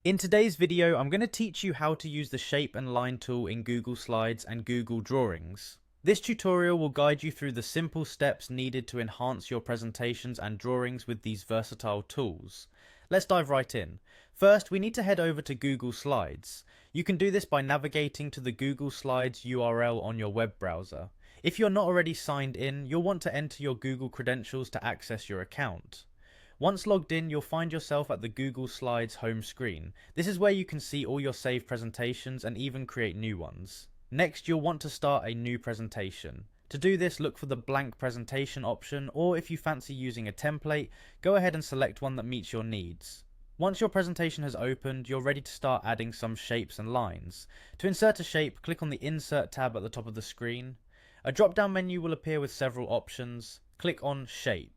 In today's video, I'm going to teach you how to use the shape and line tool in Google Slides and Google Drawings. This tutorial will guide you through the simple steps needed to enhance your presentations and drawings with these versatile tools. Let's dive right in. First, we need to head over to Google Slides. You can do this by navigating to the Google Slides URL on your web browser. If you're not already signed in, you'll want to enter your Google credentials to access your account. Once logged in, you'll find yourself at the Google Slides home screen. This is where you can see all your saved presentations and even create new ones. Next, you'll want to start a new presentation. To do this, look for the blank presentation option, or if you fancy using a template, go ahead and select one that meets your needs. Once your presentation has opened, you're ready to start adding some shapes and lines. To insert a shape, click on the Insert tab at the top of the screen. A drop-down menu will appear with several options. Click on Shape.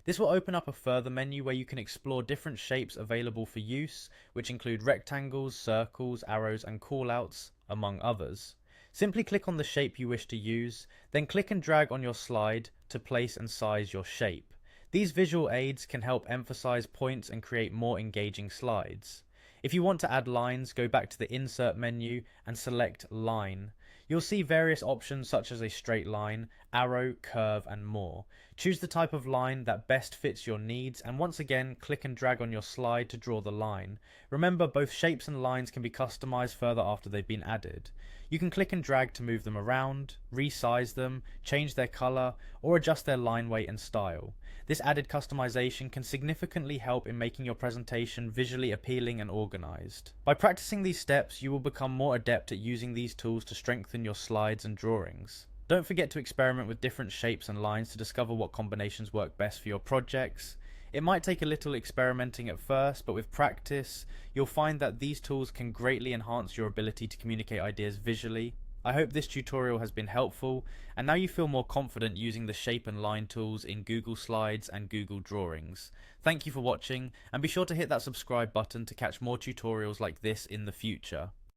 This will open up a further menu where you can explore different shapes available for use, which include rectangles, circles, arrows, and callouts, among others. Simply click on the shape you wish to use, then click and drag on your slide to place and size your shape. These visual aids can help emphasize points and create more engaging slides. If you want to add lines, go back to the Insert menu and select Line. You'll see various options such as a straight line, arrow, curve, and more. Choose the type of line that best fits your needs, and once again, click and drag on your slide to draw the line. Remember, both shapes and lines can be customized further after they've been added. You can click and drag to move them around, resize them, change their color, or adjust their line weight and style. This added customization can significantly help in making your presentation visually appealing and organized. By practicing these steps, you will become more adept at using these tools to strengthen your slides and drawings. Don't forget to experiment with different shapes and lines to discover what combinations work best for your projects. It might take a little experimenting at first, but with practice, you'll find that these tools can greatly enhance your ability to communicate ideas visually. I hope this tutorial has been helpful, and now you feel more confident using the shape and line tools in Google Slides and Google Drawings. Thank you for watching, and be sure to hit that subscribe button to catch more tutorials like this in the future.